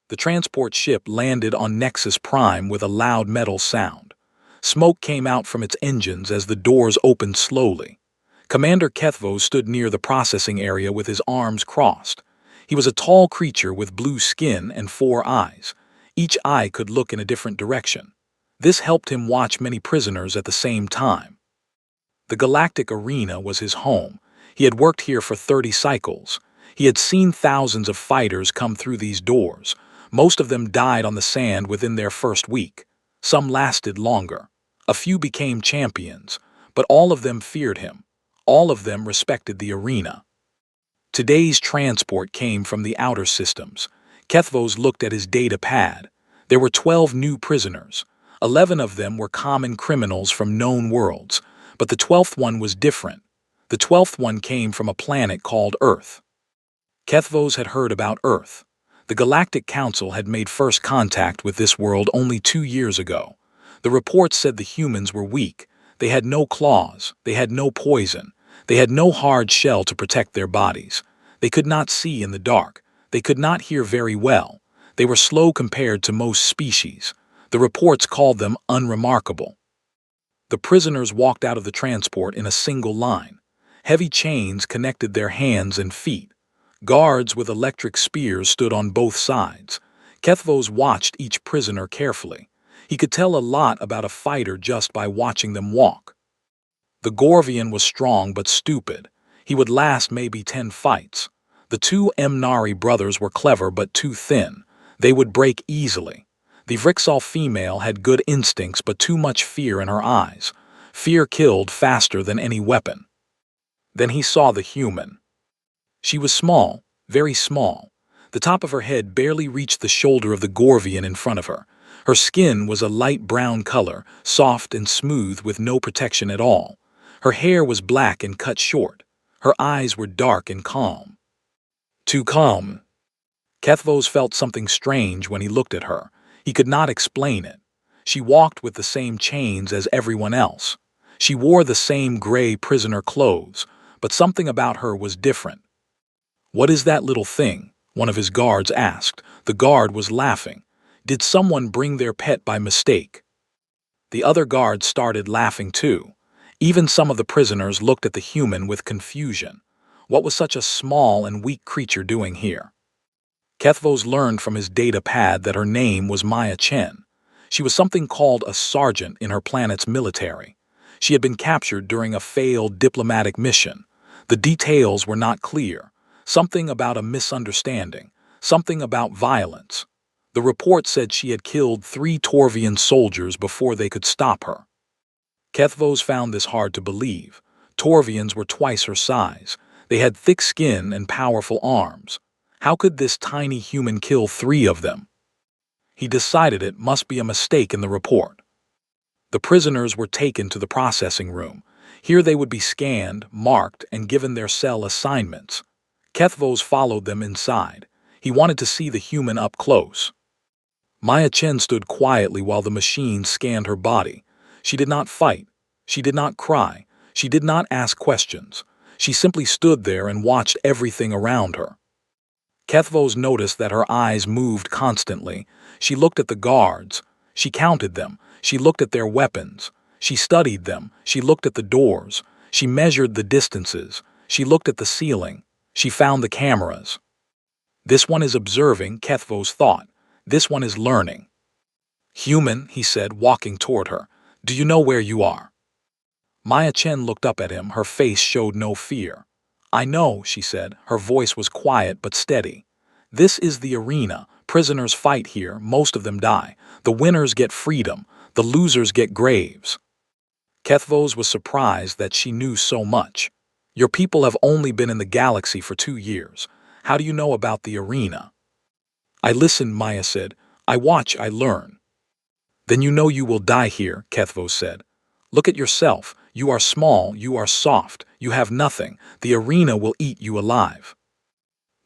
The transport ship landed on Nexus Prime with a loud metal sound. Smoke came out from its engines as the doors opened slowly. Commander Kethvo stood near the processing area with his arms crossed. He was a tall creature with blue skin and 4 eyes. Each eye could look in a different direction. This helped him watch many prisoners at the same time. The Galactic Arena was his home. He had worked here for 30 cycles. He had seen thousands of fighters come through these doors. Most of them died on the sand within their first week. Some lasted longer. A few became champions, but all of them feared him. All of them respected the arena. Today's transport came from the outer systems. Kethvos looked at his data pad. There were 12 new prisoners. 11 of them were common criminals from known worlds, but the 12th one was different. The 12th one came from a planet called Earth. Kethvos had heard about Earth. The Galactic Council had made first contact with this world only 2 years ago. The reports said the humans were weak. They had no claws. They had no poison. They had no hard shell to protect their bodies. They could not see in the dark. They could not hear very well. They were slow compared to most species. The reports called them unremarkable. The prisoners walked out of the transport in a single line. Heavy chains connected their hands and feet. Guards with electric spears stood on both sides. Kethvos watched each prisoner carefully. He could tell a lot about a fighter just by watching them walk. The Gorvian was strong but stupid. He would last maybe 10 fights. The 2 Emnari brothers were clever but too thin. They would break easily. The Vrixal female had good instincts but too much fear in her eyes. Fear killed faster than any weapon. Then he saw the human. She was small, very small. The top of her head barely reached the shoulder of the Gorvian in front of her. Her skin was a light brown color, soft and smooth with no protection at all. Her hair was black and cut short. Her eyes were dark and calm. Too calm. Kethvos felt something strange when he looked at her. He could not explain it. She walked with the same chains as everyone else. She wore the same gray prisoner clothes, but something about her was different. "What is that little thing?" one of his guards asked. The guard was laughing. Did someone bring their pet by mistake? The other guards started laughing too. Even some of the prisoners looked at the human with confusion. What was such a small and weak creature doing here? Kethvos learned from his data pad that her name was Maya Chen. She was something called a sergeant in her planet's military. She had been captured during a failed diplomatic mission. The details were not clear. Something about a misunderstanding. Something about violence. The report said she had killed 3 Torvian soldiers before they could stop her. Kethvos found this hard to believe. Torvians were twice her size. They had thick skin and powerful arms. How could this tiny human kill 3 of them? He decided it must be a mistake in the report. The prisoners were taken to the processing room. Here they would be scanned, marked, and given their cell assignments. Kethvos followed them inside. He wanted to see the human up close. Maya Chen stood quietly while the machine scanned her body. She did not fight. She did not cry. She did not ask questions. She simply stood there and watched everything around her. Kethvos noticed that her eyes moved constantly. She looked at the guards. She counted them. She looked at their weapons. She studied them. She looked at the doors. She measured the distances. She looked at the ceiling. She found the cameras. This one is observing, Kethvos thought. This one is learning. "Human," he said, walking toward her. "Do you know where you are?" Maya Chen looked up at him. Her face showed no fear. "I know," she said. Her voice was quiet but steady. "This is the arena. Prisoners fight here. Most of them die. The winners get freedom. The losers get graves." Kethvos was surprised that she knew so much. "Your people have only been in the galaxy for 2 years. How do you know about the arena?" "I listen," Maya said. "I watch, I learn." "Then you know you will die here," Kethvos said. "Look at yourself. You are small, you are soft, you have nothing. The arena will eat you alive."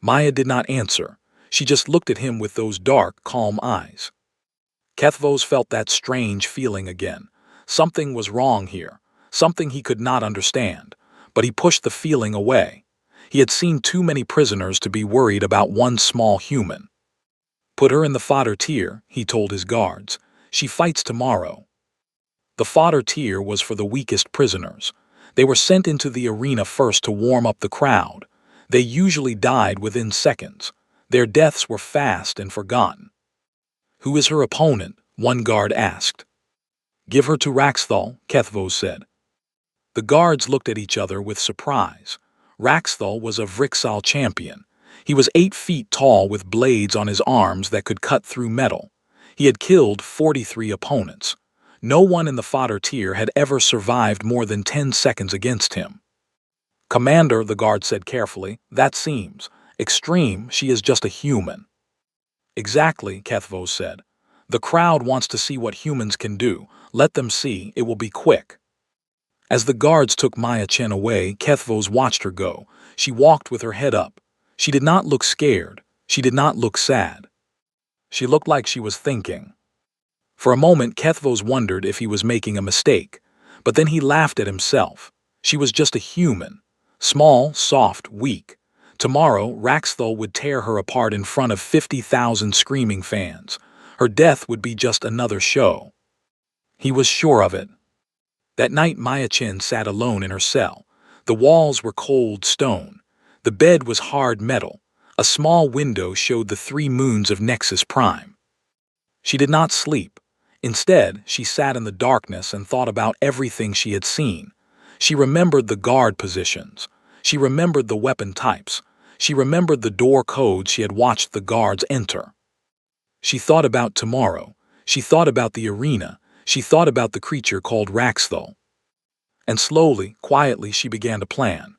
Maya did not answer. She just looked at him with those dark, calm eyes. Kethvos felt that strange feeling again. Something was wrong here. Something he could not understand. But he pushed the feeling away. He had seen too many prisoners to be worried about one small human. Put her in the fodder tier, he told his guards. She fights tomorrow. The fodder tier was for the weakest prisoners. They were sent into the arena first to warm up the crowd. They usually died within seconds. Their deaths were fast and forgotten. Who is her opponent? One guard asked. Give her to Raxthal, Kethvos said. The guards looked at each other with surprise. Raxthal was a Vrixal champion. He was 8 feet tall with blades on his arms that could cut through metal. He had killed 43 opponents. No one in the fodder tier had ever survived more than 10 seconds against him. Commander, the guard said carefully, that seems extreme. She is just a human. Exactly, Kethvos said. The crowd wants to see what humans can do. Let them see, it will be quick. As the guards took Maya Chen away, Kethvos watched her go. She walked with her head up. She did not look scared. She did not look sad. She looked like she was thinking. For a moment, Kethvos wondered if he was making a mistake, but then he laughed at himself. She was just a human. Small, soft, weak. Tomorrow, Raxthal would tear her apart in front of 50,000 screaming fans. Her death would be just another show. He was sure of it. That night, Maya Chen sat alone in her cell. The walls were cold stone. The bed was hard metal. A small window showed the 3 moons of Nexus Prime. She did not sleep. Instead, she sat in the darkness and thought about everything she had seen. She remembered the guard positions. She remembered the weapon types. She remembered the door codes she had watched the guards enter. She thought about tomorrow. She thought about the arena. She thought about the creature called Raxthal. And slowly, quietly, she began to plan.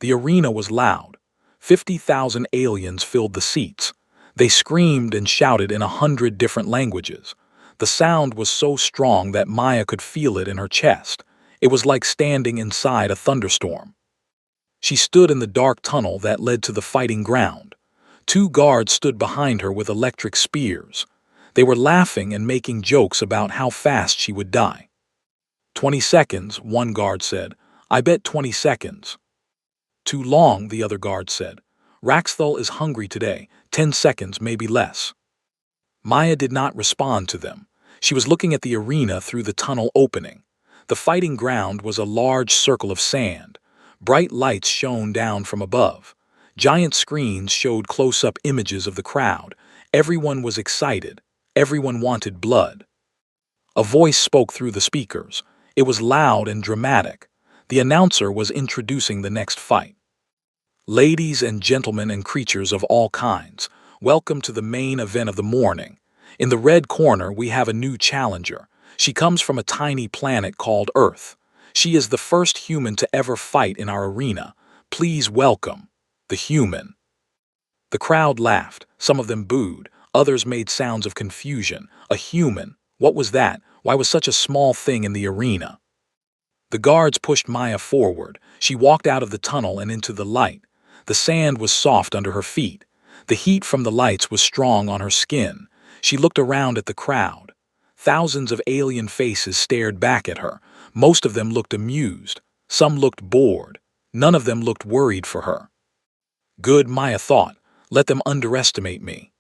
The arena was loud. 50,000 aliens filled the seats. They screamed and shouted in 100 different languages. The sound was so strong that Maya could feel it in her chest. It was like standing inside a thunderstorm. She stood in the dark tunnel that led to the fighting ground. 2 guards stood behind her with electric spears. They were laughing and making jokes about how fast she would die. 20 seconds, one guard said. I bet 20 seconds. Too long, the other guard said. Raxthal is hungry today. 10 seconds, maybe less. Maya did not respond to them. She was looking at the arena through the tunnel opening. The fighting ground was a large circle of sand. Bright lights shone down from above. Giant screens showed close-up images of the crowd. Everyone was excited. Everyone wanted blood. A voice spoke through the speakers. It was loud and dramatic. The announcer was introducing the next fight. Ladies and gentlemen and creatures of all kinds, welcome to the main event of the morning. In the red corner, we have a new challenger. She comes from a tiny planet called Earth. She is the first human to ever fight in our arena. Please welcome the human. The crowd laughed. Some of them booed. Others made sounds of confusion. A human? What was that? Why was such a small thing in the arena? The guards pushed Maya forward. She walked out of the tunnel and into the light. The sand was soft under her feet. The heat from the lights was strong on her skin. She looked around at the crowd. Thousands of alien faces stared back at her. Most of them looked amused. Some looked bored. None of them looked worried for her. Good, Maya thought. Let them underestimate me.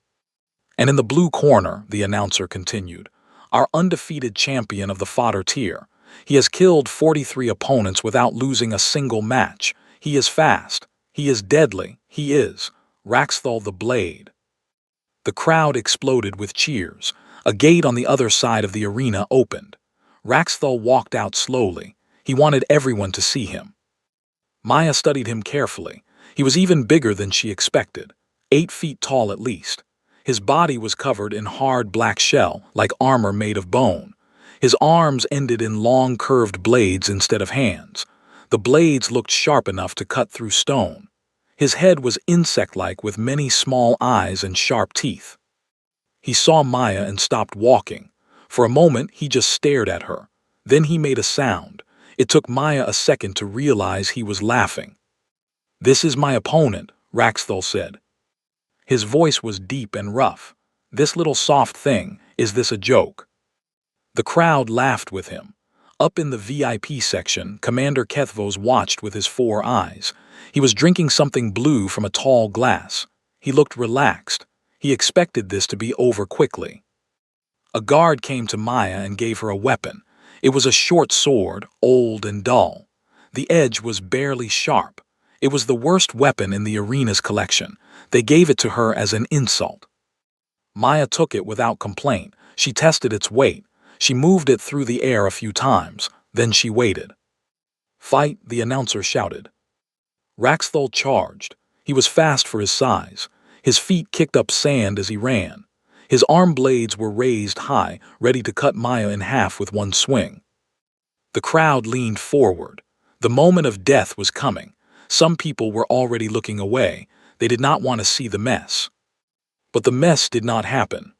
And in the blue corner, the announcer continued, our undefeated champion of the fodder tier. He has killed 43 opponents without losing a single match. He is fast. He is deadly. He is Raxthal the Blade. The crowd exploded with cheers. A gate on the other side of the arena opened. Raxthal walked out slowly. He wanted everyone to see him. Maya studied him carefully. He was even bigger than she expected, 8 feet tall at least. His body was covered in hard black shell, like armor made of bone. His arms ended in long curved blades instead of hands. The blades looked sharp enough to cut through stone. His head was insect-like with many small eyes and sharp teeth. He saw Maya and stopped walking. For a moment, he just stared at her. Then he made a sound. It took Maya a second to realize he was laughing. This is my opponent, Raxthal said. His voice was deep and rough. This little soft thing, is this a joke? The crowd laughed with him. Up in the VIP section, Commander Kethvos watched with his 4 eyes. He was drinking something blue from a tall glass. He looked relaxed. He expected this to be over quickly. A guard came to Maya and gave her a weapon. It was a short sword, old and dull. The edge was barely sharp. It was the worst weapon in the arena's collection. They gave it to her as an insult. Maya took it without complaint. She tested its weight. She moved it through the air a few times. Then she waited. "Fight," the announcer shouted. Raxthol charged. He was fast for his size. His feet kicked up sand as he ran. His arm blades were raised high, ready to cut Maya in half with one swing. The crowd leaned forward. The moment of death was coming. Some people were already looking away. They did not want to see the mess. But the mess did not happen.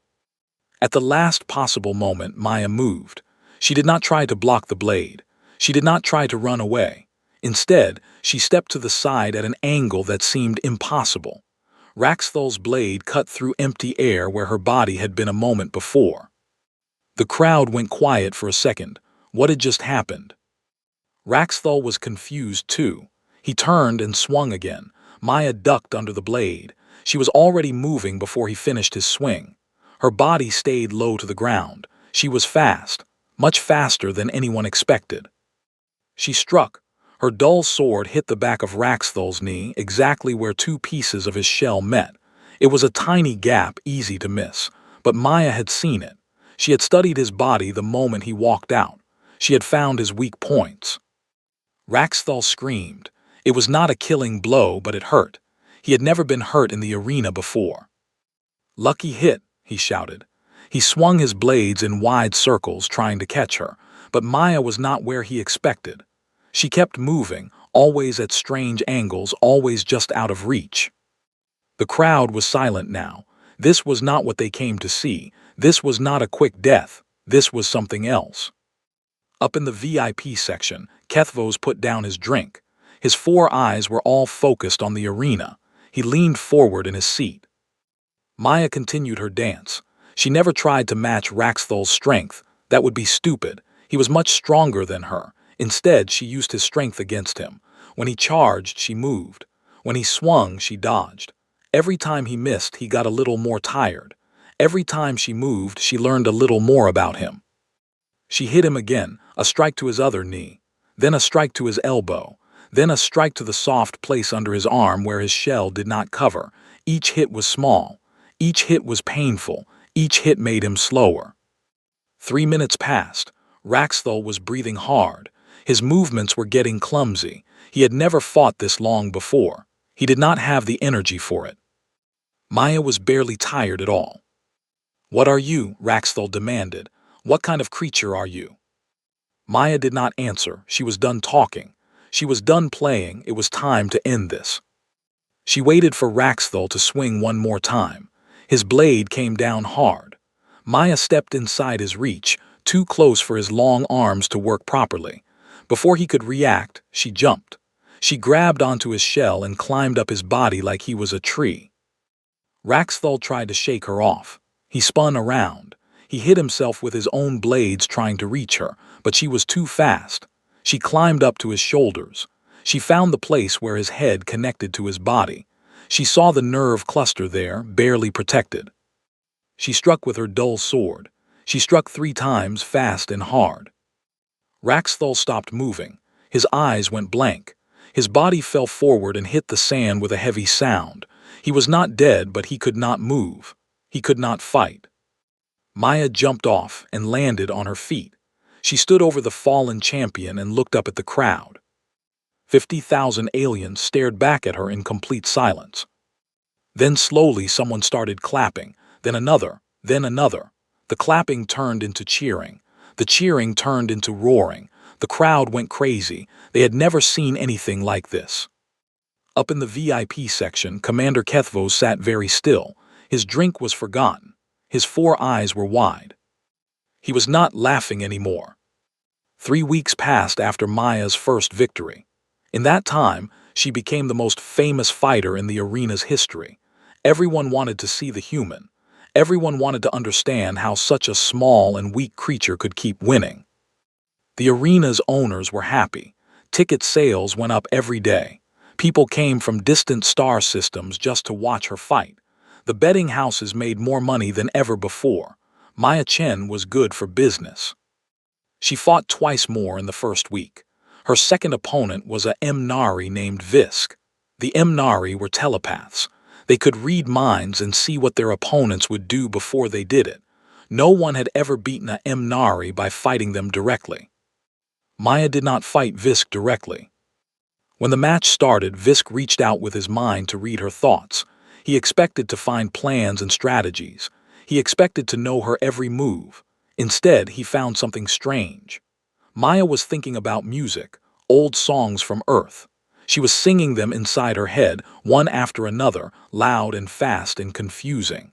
At the last possible moment, Maya moved. She did not try to block the blade. She did not try to run away. Instead, she stepped to the side at an angle that seemed impossible. Raxthol's blade cut through empty air where her body had been a moment before. The crowd went quiet for a second. What had just happened? Raxthol was confused too. He turned and swung again. Maya ducked under the blade. She was already moving before he finished his swing. Her body stayed low to the ground. She was fast, much faster than anyone expected. She struck. Her dull sword hit the back of Raxthol's knee, exactly where two pieces of his shell met. It was a tiny gap, easy to miss, but Maya had seen it. She had studied his body the moment he walked out. She had found his weak points. Raxthol screamed. It was not a killing blow, but it hurt. He had never been hurt in the arena before. "Lucky hit," he shouted. He swung his blades in wide circles, trying to catch her, but Maya was not where he expected. She kept moving, always at strange angles, always just out of reach. The crowd was silent now. This was not what they came to see. This was not a quick death. This was something else. Up in the VIP section, Kethvos put down his drink. His four eyes were all focused on the arena. He leaned forward in his seat. Maya continued her dance. She never tried to match Raxthol's strength. That would be stupid. He was much stronger than her. Instead, she used his strength against him. When he charged, she moved. When he swung, she dodged. Every time he missed, he got a little more tired. Every time she moved, she learned a little more about him. She hit him again, a strike to his other knee, then a strike to his elbow, then a strike to the soft place under his arm where his shell did not cover. Each hit was small. Each hit was painful. Each hit made him slower. 3 minutes passed. Raxthol was breathing hard. His movements were getting clumsy. He had never fought this long before. He did not have the energy for it. Maya was barely tired at all. "What are you?" Raxthol demanded. "What kind of creature are you?" Maya did not answer. She was done talking. She was done playing. It was time to end this. She waited for Raxthol to swing one more time. His blade came down hard. Maya stepped inside his reach, too close for his long arms to work properly. Before he could react, she jumped. She grabbed onto his shell and climbed up his body like he was a tree. Raxthol tried to shake her off. He spun around. He hit himself with his own blades trying to reach her, but she was too fast. She climbed up to his shoulders. She found the place where his head connected to his body. She saw the nerve cluster there, barely protected. She struck with her dull sword. She struck 3 times, fast and hard. Raxthol stopped moving. His eyes went blank. His body fell forward and hit the sand with a heavy sound. He was not dead, but he could not move. He could not fight. Maya jumped off and landed on her feet. She stood over the fallen champion and looked up at the crowd. 50,000 aliens stared back at her in complete silence. Then slowly someone started clapping, then another, then another. The clapping turned into cheering. The cheering turned into roaring. The crowd went crazy. They had never seen anything like this. Up in the VIP section, Commander Kethvos sat very still. His drink was forgotten. His 4 eyes were wide. He was not laughing anymore. 3 weeks passed after Maya's first victory. In that time, she became the most famous fighter in the arena's history. Everyone wanted to see the human. Everyone wanted to understand how such a small and weak creature could keep winning. The arena's owners were happy. Ticket sales went up every day. People came from distant star systems just to watch her fight. The betting houses made more money than ever before. Maya Chen was good for business. She fought twice more in the first week. Her second opponent was a Mnari named Visk. The Mnari were telepaths. They could read minds and see what their opponents would do before they did it. No one had ever beaten a Mnari by fighting them directly. Maya did not fight Visk directly. When the match started, Visk reached out with his mind to read her thoughts. He expected to find plans and strategies. He expected to know her every move. Instead, he found something strange. Maya was thinking about music, old songs from Earth. She was singing them inside her head, one after another, loud and fast and confusing.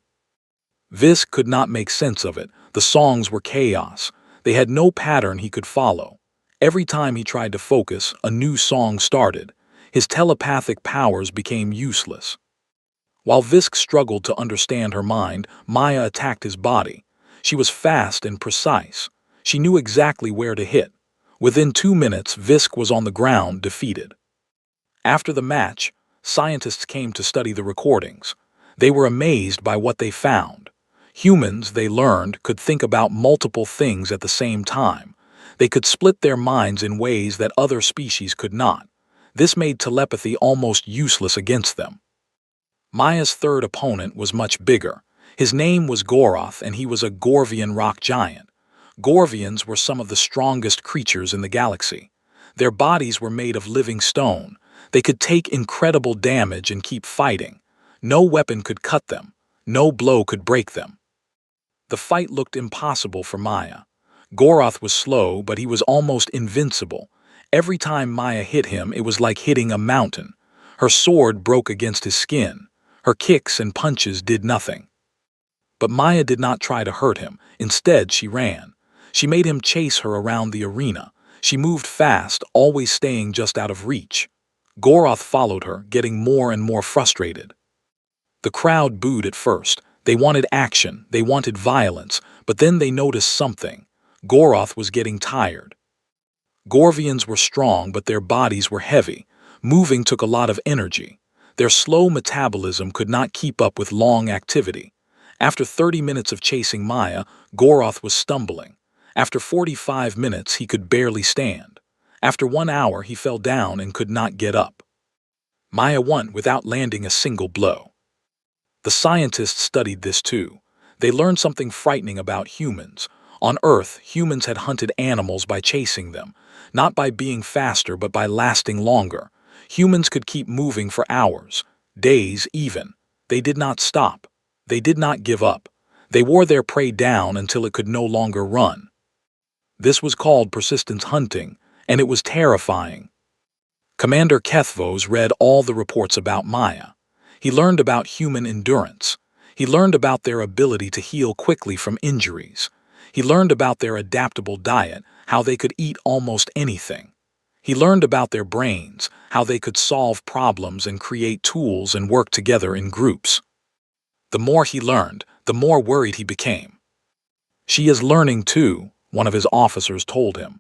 Visk could not make sense of it. The songs were chaos. They had no pattern he could follow. Every time he tried to focus, a new song started. His telepathic powers became useless. While Visk struggled to understand her mind, Maya attacked his body. She was fast and precise. She knew exactly where to hit. Within 2 minutes, Visk was on the ground, defeated. After the match, scientists came to study the recordings. They were amazed by what they found. Humans, they learned, could think about multiple things at the same time. They could split their minds in ways that other species could not. This made telepathy almost useless against them. Maya's third opponent was much bigger. His name was Goroth, and he was a Gorvian rock giant. Gorvians were some of the strongest creatures in the galaxy. Their bodies were made of living stone. They could take incredible damage and keep fighting. No weapon could cut them. No blow could break them. The fight looked impossible for Maya. Goroth was slow, but he was almost invincible. Every time Maya hit him, it was like hitting a mountain. Her sword broke against his skin. Her kicks and punches did nothing. But Maya did not try to hurt him. Instead, she ran. She made him chase her around the arena. She moved fast, always staying just out of reach. Goroth followed her, getting more and more frustrated. The crowd booed at first. They wanted action, they wanted violence, but then they noticed something. Goroth was getting tired. Gorvians were strong, but their bodies were heavy. Moving took a lot of energy. Their slow metabolism could not keep up with long activity. After 30 minutes of chasing Maya, Goroth was stumbling. After 45 minutes, he could barely stand. After 1 hour, he fell down and could not get up. Maya won without landing a single blow. The scientists studied this too. They learned something frightening about humans. On Earth, humans had hunted animals by chasing them, not by being faster but by lasting longer. Humans could keep moving for hours, days even. They did not stop. They did not give up. They wore their prey down until it could no longer run. This was called persistence hunting, and it was terrifying. Commander Kethvos read all the reports about Maya. He learned about human endurance. He learned about their ability to heal quickly from injuries. He learned about their adaptable diet, how they could eat almost anything. He learned about their brains, how they could solve problems and create tools and work together in groups. The more he learned, the more worried he became. "She is learning too," one of his officers told him.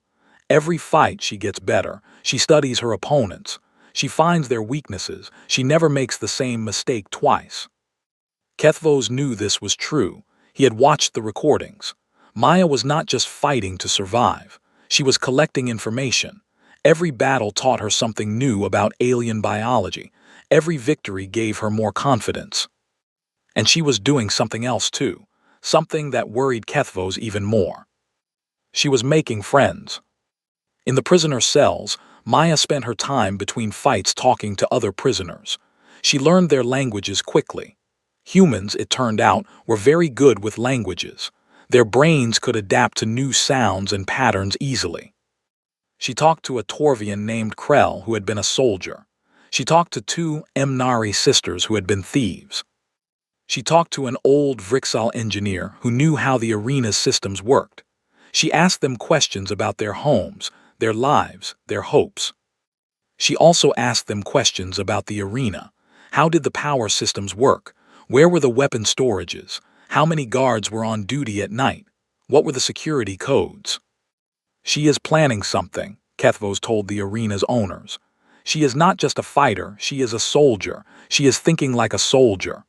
"Every fight she gets better. She studies her opponents. She finds their weaknesses. She never makes the same mistake twice." Kethvos knew this was true. He had watched the recordings. Maya was not just fighting to survive. She was collecting information. Every battle taught her something new about alien biology. Every victory gave her more confidence. And she was doing something else too, something that worried Kethvos even more. She was making friends. In the prisoner cells, Maya spent her time between fights talking to other prisoners. She learned their languages quickly. Humans, it turned out, were very good with languages. Their brains could adapt to new sounds and patterns easily. She talked to a Torvian named Krell who had been a soldier. She talked to 2 Mnari sisters who had been thieves. She talked to an old Vrixal engineer who knew how the arena's systems worked. She asked them questions about their homes, their lives, their hopes. She also asked them questions about the arena. How did the power systems work? Where were the weapon storages? How many guards were on duty at night? What were the security codes? "She is planning something," Kethvos told the arena's owners. "She is not just a fighter, she is a soldier. She is thinking like a soldier."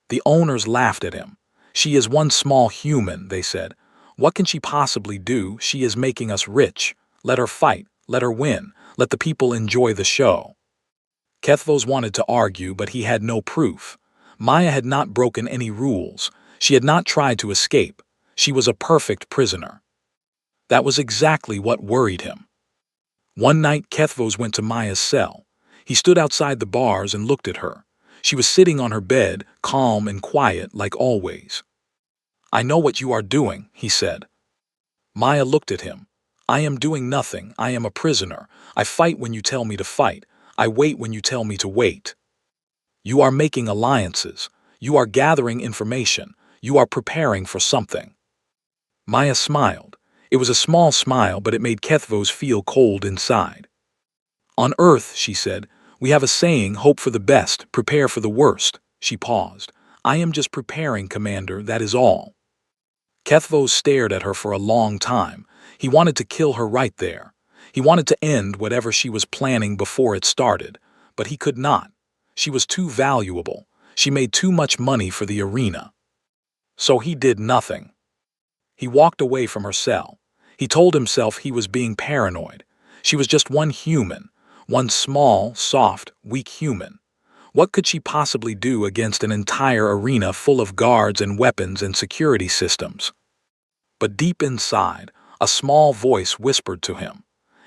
The owners laughed at him. "She is one small human," they said. "What can she possibly do? She is making us rich. Let her fight. Let her win. Let the people enjoy the show." Kethvos wanted to argue, but he had no proof. Maya had not broken any rules. She had not tried to escape. She was a perfect prisoner. That was exactly what worried him. One night, Kethvos went to Maya's cell. He stood outside the bars and looked at her. She was sitting on her bed, calm and quiet like always. "I know what you are doing," he said. Maya looked at him. "I am doing nothing. I am a prisoner. I fight when you tell me to fight. I wait when you tell me to wait. You are making alliances. You are gathering information. You are preparing for something." Maya smiled. It was a small smile, but it made Kethvos feel cold inside. "On Earth," she said, "we have a saying, hope for the best, prepare for the worst." She paused. "I am just preparing, Commander, that is all." Kethvos stared at her for a long time. He wanted to kill her right there. He wanted to end whatever she was planning before it started, but he could not. She was too valuable. She made too much money for the arena. So he did nothing. He walked away from her cell. He told himself he was being paranoid. She was just one human, one small, soft, weak human. What could she possibly do against an entire arena full of guards and weapons and security systems? But deep inside, a small voice whispered to him.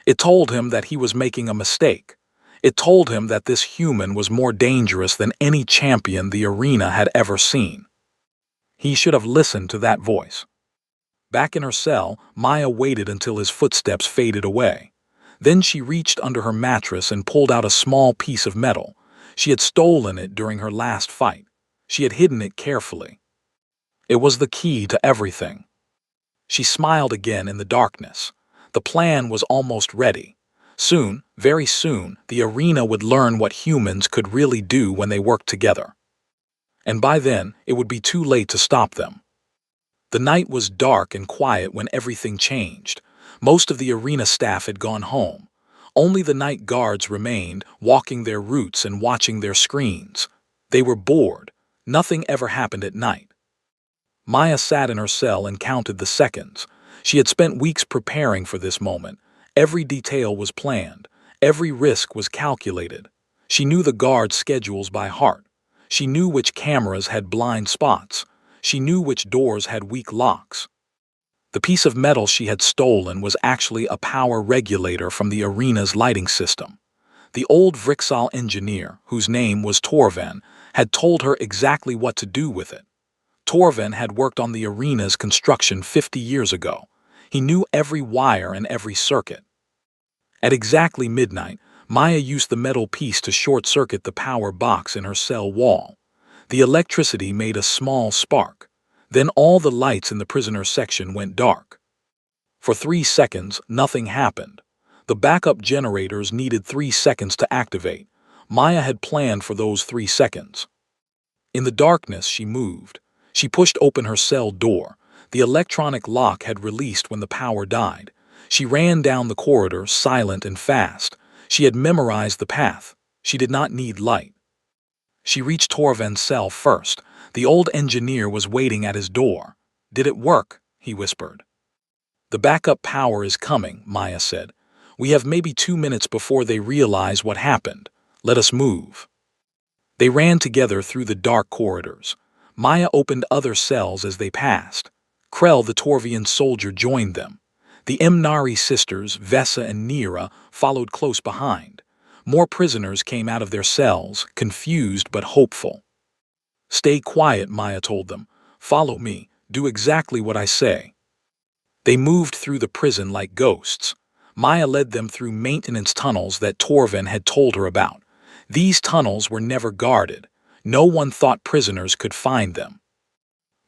It told him that he was making a mistake. It told him that this human was more dangerous than any champion the arena had ever seen. He should have listened to that voice. Back in her cell, Maya waited until his footsteps faded away. Then she reached under her mattress and pulled out a small piece of metal. She had stolen it during her last fight. She had hidden it carefully. It was the key to everything. She smiled again in the darkness. The plan was almost ready. Soon, very soon, the arena would learn what humans could really do when they worked together. And by then, it would be too late to stop them. The night was dark and quiet when everything changed. Most of the arena staff had gone home. Only the night guards remained, walking their routes and watching their screens. They were bored. Nothing ever happened at night. Maya sat in her cell and counted the seconds. She had spent weeks preparing for this moment. Every detail was planned. Every risk was calculated. She knew the guards' schedules by heart. She knew which cameras had blind spots. She knew which doors had weak locks. The piece of metal she had stolen was actually a power regulator from the arena's lighting system. The old Vrixal engineer, whose name was Torven, had told her exactly what to do with it. Torven had worked on the arena's construction 50 years ago. He knew every wire and every circuit. At exactly midnight, Maya used the metal piece to short-circuit the power box in her cell wall. The electricity made a small spark. Then all the lights in the prisoner section went dark. For 3 seconds, nothing happened. The backup generators needed 3 seconds to activate. Maya had planned for those 3 seconds. In the darkness, she moved. She pushed open her cell door. The electronic lock had released when the power died. She ran down the corridor, silent and fast. She had memorized the path. She did not need light. She reached Torven's cell first. The old engineer was waiting at his door. "Did it work?" he whispered. "The backup power is coming," Maya said. "We have maybe 2 minutes before they realize what happened. Let us move." They ran together through the dark corridors. Maya opened other cells as they passed. Krell, the Torvian soldier, joined them. The Emnari sisters, Vesa and Nira, followed close behind. More prisoners came out of their cells, confused but hopeful. "Stay quiet," Maya told them. "Follow me. Do exactly what I say." They moved through the prison like ghosts. Maya led them through maintenance tunnels that Torven had told her about. These tunnels were never guarded. No one thought prisoners could find them.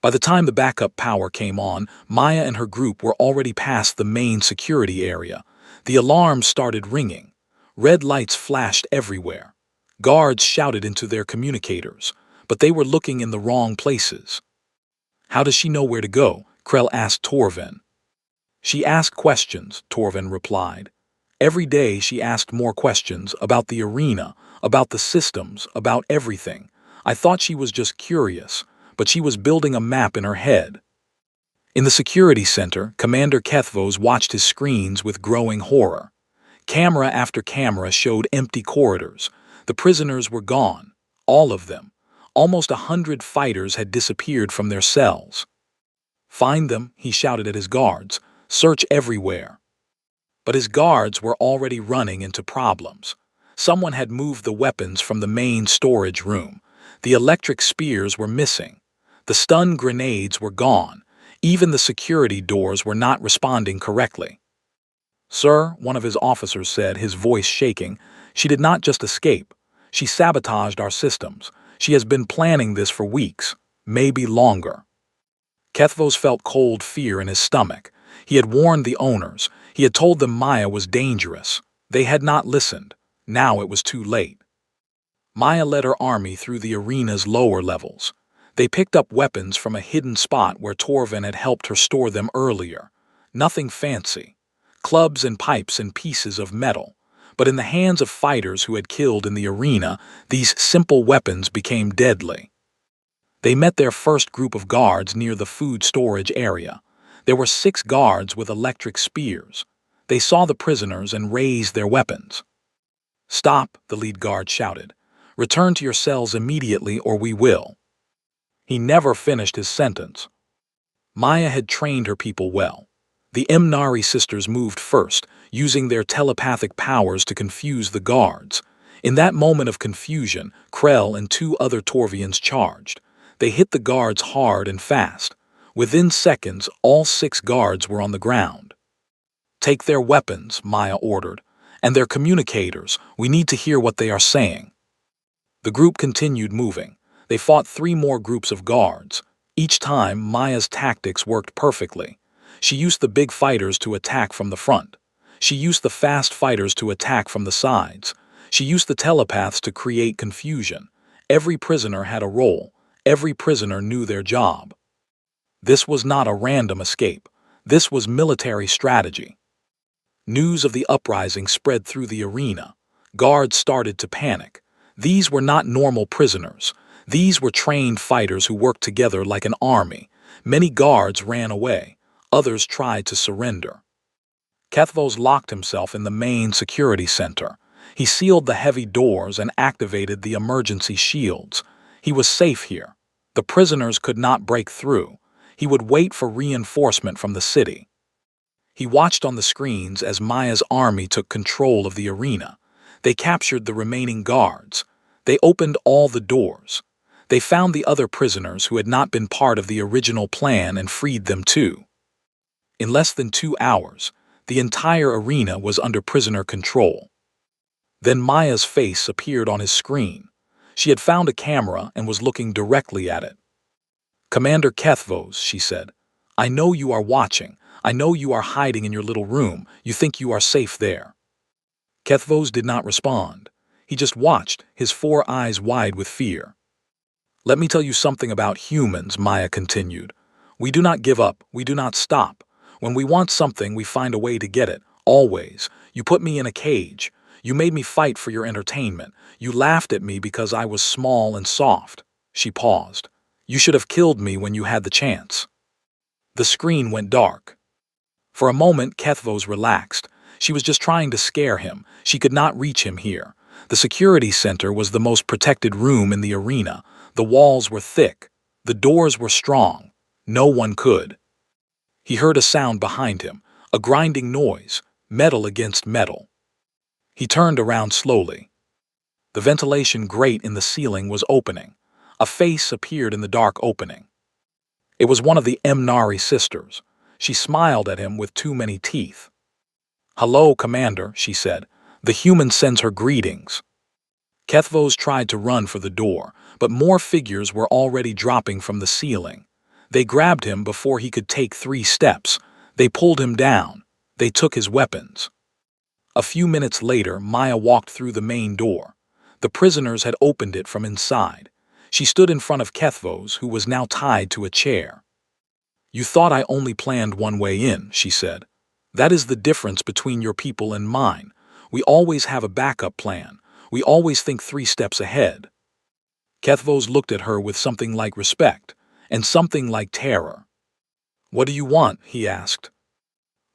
By the time the backup power came on, Maya and her group were already past the main security area. The alarms started ringing. Red lights flashed everywhere. Guards shouted into their communicators, but they were looking in the wrong places. "How does she know where to go?" Krell asked Torven. "She asked questions," Torven replied. Every day she asked more questions about the arena, about the systems, about everything. I thought she was just curious, but she was building a map in her head. In the security center, Commander Kethvos watched his screens with growing horror. Camera after camera showed empty corridors. The prisoners were gone. All of them. Almost 100 fighters had disappeared from their cells. "Find them," he shouted at his guards. "Search everywhere." But his guards were already running into problems. Someone had moved the weapons from the main storage room. The electric spears were missing. The stun grenades were gone. Even the security doors were not responding correctly. "Sir," one of his officers said, his voice shaking, "she did not just escape. She sabotaged our systems. She has been planning this for weeks, maybe longer." Kethvos felt cold fear in his stomach. He had warned the owners. He had told them Maya was dangerous. They had not listened. Now it was too late. Maya led her army through the arena's lower levels. They picked up weapons from a hidden spot where Torvin had helped her store them earlier. Nothing fancy. Clubs and pipes and pieces of metal. But in the hands of fighters who had killed in the arena, these simple weapons became deadly. They met their first group of guards near the food storage area. There were 6 guards with electric spears. They saw the prisoners and raised their weapons. "Stop," the lead guard shouted. "Return to your cells immediately or we will." He never finished his sentence. Maya had trained her people well. The Mnari sisters moved first, using their telepathic powers to confuse the guards. In that moment of confusion, Krell and 2 other Torvians charged. They hit the guards hard and fast. Within seconds, all 6 guards were on the ground. "Take their weapons," Maya ordered. "And their communicators. We need to hear what they are saying." The group continued moving. They fought 3 more groups of guards. Each time, Maya's tactics worked perfectly. She used the big fighters to attack from the front. She used the fast fighters to attack from the sides. She used the telepaths to create confusion. Every prisoner had a role. Every prisoner knew their job. This was not a random escape. This was military strategy. News of the uprising spread through the arena. Guards started to panic. These were not normal prisoners. These were trained fighters who worked together like an army. Many guards ran away. Others tried to surrender. Kethvos locked himself in the main security center. He sealed the heavy doors and activated the emergency shields. He was safe here. The prisoners could not break through. He would wait for reinforcement from the city. He watched on the screens as Maya's army took control of the arena. They captured the remaining guards. They opened all the doors. They found the other prisoners who had not been part of the original plan and freed them too. In less than 2 hours, the entire arena was under prisoner control. Then Maya's face appeared on his screen. She had found a camera and was looking directly at it. "Commander Kethvos," she said, "I know you are watching. I know you are hiding in your little room. You think you are safe there." Kethvos did not respond. He just watched, his 4 eyes wide with fear. "Let me tell you something about humans," Maya continued. "We do not give up. We do not stop. When we want something, we find a way to get it. Always. You put me in a cage. You made me fight for your entertainment. You laughed at me because I was small and soft." She paused. "You should have killed me when you had the chance." The screen went dark. For a moment, Kethvos relaxed. She was just trying to scare him. She could not reach him here. The security center was the most protected room in the arena. The walls were thick. The doors were strong. No one could. He heard a sound behind him, a grinding noise, metal against metal. He turned around slowly. The ventilation grate in the ceiling was opening. A face appeared in the dark opening. It was one of the Mnari sisters. She smiled at him with too many teeth. "Hello, Commander," she said. "The human sends her greetings." Kethvos tried to run for the door, but more figures were already dropping from the ceiling. They grabbed him before he could take 3 steps. They pulled him down. They took his weapons. A few minutes later, Maya walked through the main door. The prisoners had opened it from inside. She stood in front of Kethvos, who was now tied to a chair. "You thought I only planned one way in," she said. "That is the difference between your people and mine. We always have a backup plan. We always think 3 steps ahead." Kethvos looked at her with something like respect and something like terror. "What do you want?" he asked.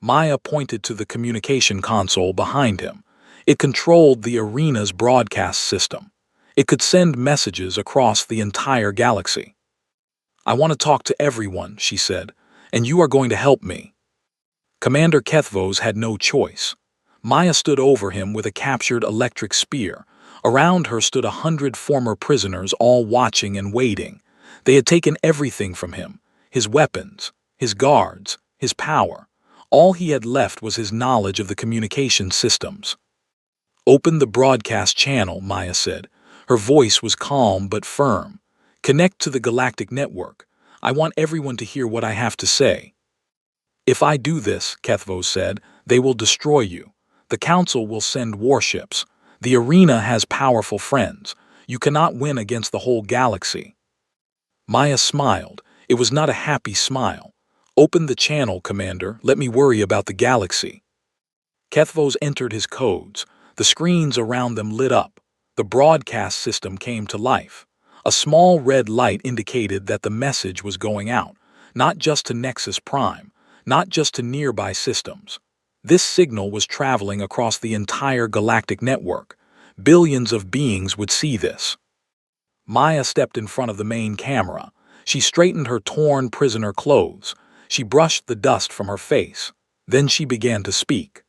Maya pointed to the communication console behind him. It controlled the arena's broadcast system. It could send messages across the entire galaxy. "I want to talk to everyone," she said, "and you are going to help me." Commander Kethvos had no choice. Maya stood over him with a captured electric spear. Around her stood 100 former prisoners, all watching and waiting. They had taken everything from him: his weapons, his guards, his power. All he had left was his knowledge of the communication systems. "Open the broadcast channel," Maya said. Her voice was calm but firm. "Connect to the galactic network. I want everyone to hear what I have to say." "If I do this," Kethvos said, "they will destroy you. The Council will send warships. The arena has powerful friends. You cannot win against the whole galaxy." Maya smiled. It was not a happy smile. "Open the channel, Commander. Let me worry about the galaxy." Kethvos entered his codes. The screens around them lit up. The broadcast system came to life. A small red light indicated that the message was going out, not just to Nexus Prime, not just to nearby systems. This signal was traveling across the entire galactic network. Billions of beings would see this. Maya stepped in front of the main camera. She straightened her torn prisoner clothes. She brushed the dust from her face. Then she began to speak.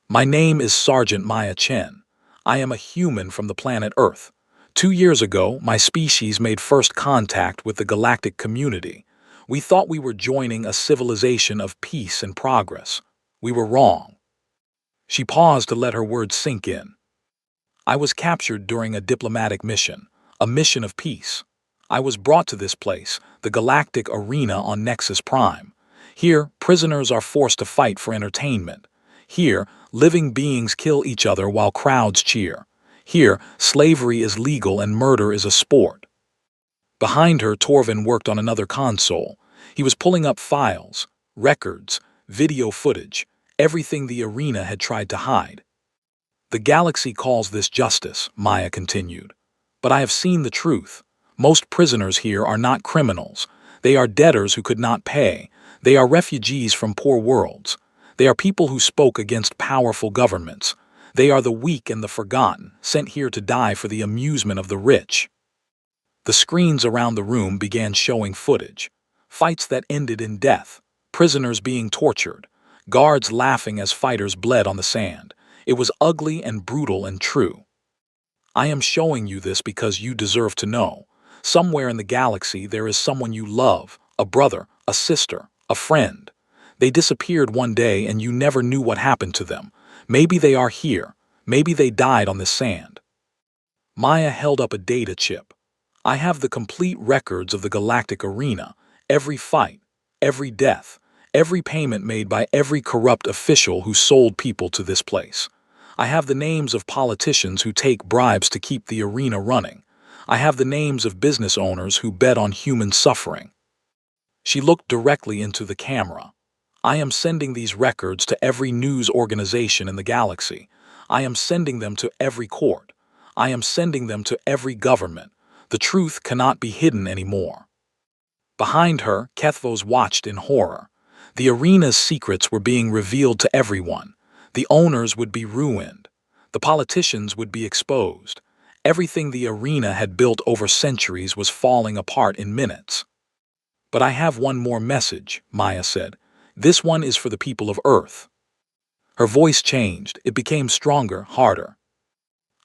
"My name is Sergeant Maya Chen. I am a human from the planet Earth. 2 years ago, my species made first contact with the galactic community. We thought we were joining a civilization of peace and progress. We were wrong." She paused to let her words sink in. "I was captured during a diplomatic mission, a mission of peace. I was brought to this place, the galactic arena on Nexus Prime. Here, prisoners are forced to fight for entertainment. Here, living beings kill each other while crowds cheer. Here, slavery is legal and murder is a sport." Behind her, Torvin worked on another console. He was pulling up files, records, video footage, everything the arena had tried to hide. "The galaxy calls this justice," Maya continued. "But I have seen the truth. Most prisoners here are not criminals. They are debtors who could not pay. They are refugees from poor worlds. They are people who spoke against powerful governments. They are the weak and the forgotten, sent here to die for the amusement of the rich." The screens around the room began showing footage. Fights that ended in death, prisoners being tortured, guards laughing as fighters bled on the sand. It was ugly and brutal and true. "I am showing you this because you deserve to know. Somewhere in the galaxy there is someone you love, a brother, a sister, a friend. They disappeared one day and you never knew what happened to them. Maybe they are here. Maybe they died on the sand." Maya held up a data chip. "I have the complete records of the galactic arena, every fight, every death, every payment made by every corrupt official who sold people to this place. I have the names of politicians who take bribes to keep the arena running. I have the names of business owners who bet on human suffering." She looked directly into the camera. "I am sending these records to every news organization in the galaxy. I am sending them to every court. I am sending them to every government. The truth cannot be hidden anymore." Behind her, Kethvos watched in horror. The arena's secrets were being revealed to everyone. The owners would be ruined. The politicians would be exposed. Everything the arena had built over centuries was falling apart in minutes. "But I have one more message," Maya said. "This one is for the people of Earth." Her voice changed. It became stronger, harder.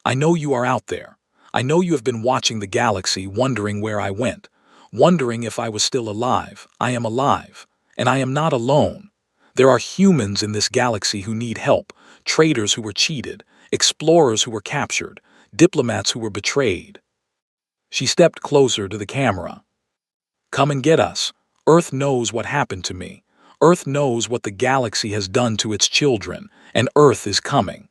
"I know you are out there. I know you have been watching the galaxy, wondering where I went, wondering if I was still alive. I am alive, and I am not alone. There are humans in this galaxy who need help, traders who were cheated, explorers who were captured, diplomats who were betrayed." She stepped closer to the camera. "Come and get us. Earth knows what happened to me. Earth knows what the galaxy has done to its children, and Earth is coming."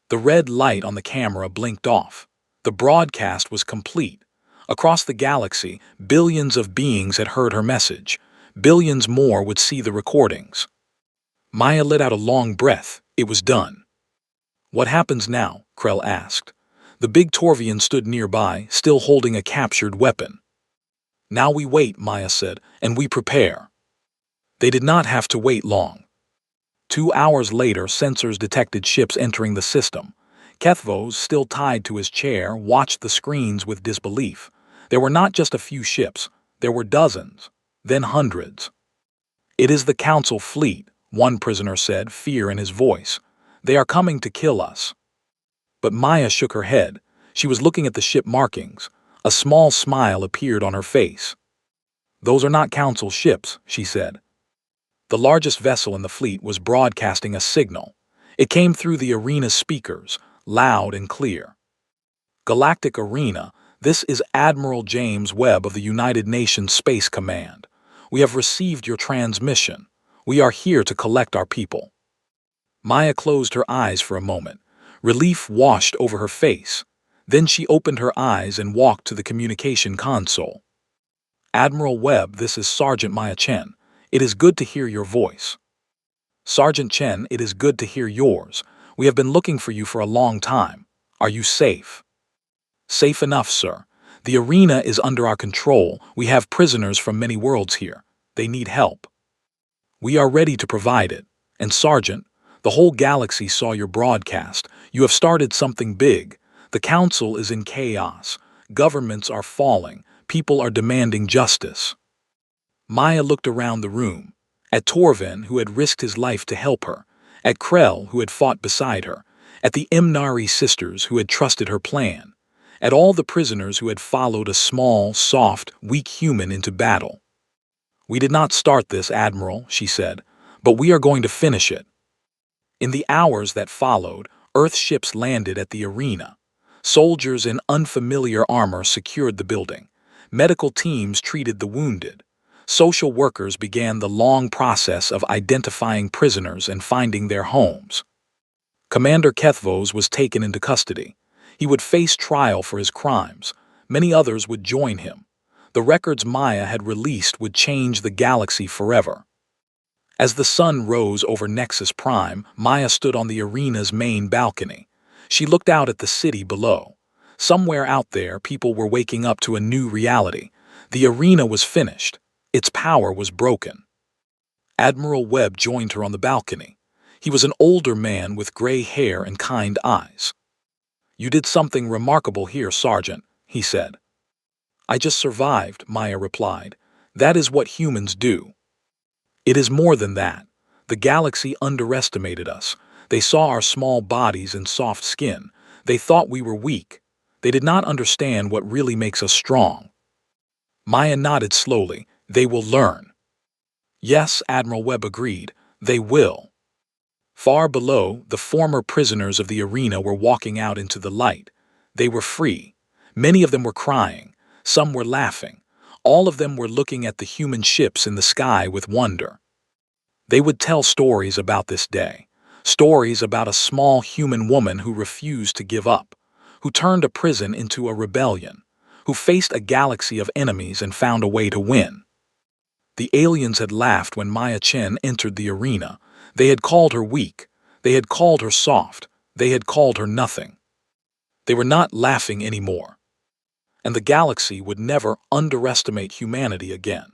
The red light on the camera blinked off. The broadcast was complete. Across the galaxy, billions of beings had heard her message. Billions more would see the recordings. Maya let out a long breath. It was done. "What happens now?" Krell asked. The big Torvian stood nearby, still holding a captured weapon. "Now we wait," Maya said, "and we prepare." They did not have to wait long. 2 hours later, sensors detected ships entering the system. Kethvos, still tied to his chair, watched the screens with disbelief. There were not just a few ships, there were dozens, then hundreds. "It is the Council fleet," one prisoner said, fear in his voice. "They are coming to kill us." But Maya shook her head. She was looking at the ship markings. A small smile appeared on her face. "Those are not Council ships," she said. The largest vessel in the fleet was broadcasting a signal. It came through the arena's speakers, loud and clear. "Galactic Arena, this is Admiral James Webb of the United Nations Space Command. We have received your transmission. We are here to collect our people." Maya closed her eyes for a moment. Relief washed over her face. Then she opened her eyes and walked to the communication console. "Admiral Webb, this is Sergeant Maya Chen. It is good to hear your voice." "Sergeant Chen, it is good to hear yours. We have been looking for you for a long time. Are you safe?" "Safe enough, sir. The arena is under our control. We have prisoners from many worlds here. They need help. We are ready to provide it. And Sergeant, the whole galaxy saw your broadcast. You have started something big. The Council is in chaos. Governments are falling. People are demanding justice." Maya looked around the room. At Torvin, who had risked his life to help her. At Krell, who had fought beside her. At the Imnari sisters, who had trusted her plan. At all the prisoners who had followed a small, soft, weak human into battle. "We did not start this, Admiral," she said, "but we are going to finish it." In the hours that followed, Earth ships landed at the arena. Soldiers in unfamiliar armor secured the building. Medical teams treated the wounded. Social workers began the long process of identifying prisoners and finding their homes. Commander Kethvos was taken into custody. He would face trial for his crimes. Many others would join him. The records Maya had released would change the galaxy forever. As the sun rose over Nexus Prime, Maya stood on the arena's main balcony. She looked out at the city below. Somewhere out there, people were waking up to a new reality. The arena was finished. Its power was broken. Admiral Webb joined her on the balcony. He was an older man with gray hair and kind eyes. "You did something remarkable here, Sergeant," he said. "I just survived," Maya replied. "That is what humans do." "It is more than that. The galaxy underestimated us. They saw our small bodies and soft skin. They thought we were weak. They did not understand what really makes us strong." Maya nodded slowly. "They will learn." "Yes," Admiral Webb agreed. "They will." Far below, the former prisoners of the arena were walking out into the light. They were free. Many of them were crying. Some were laughing. All of them were looking at the human ships in the sky with wonder. They would tell stories about this day. Stories about a small human woman who refused to give up, who turned a prison into a rebellion, who faced a galaxy of enemies and found a way to win. The aliens had laughed when Maya Chen entered the arena. They had called her weak. They had called her soft. They had called her nothing. They were not laughing anymore. And the galaxy would never underestimate humanity again.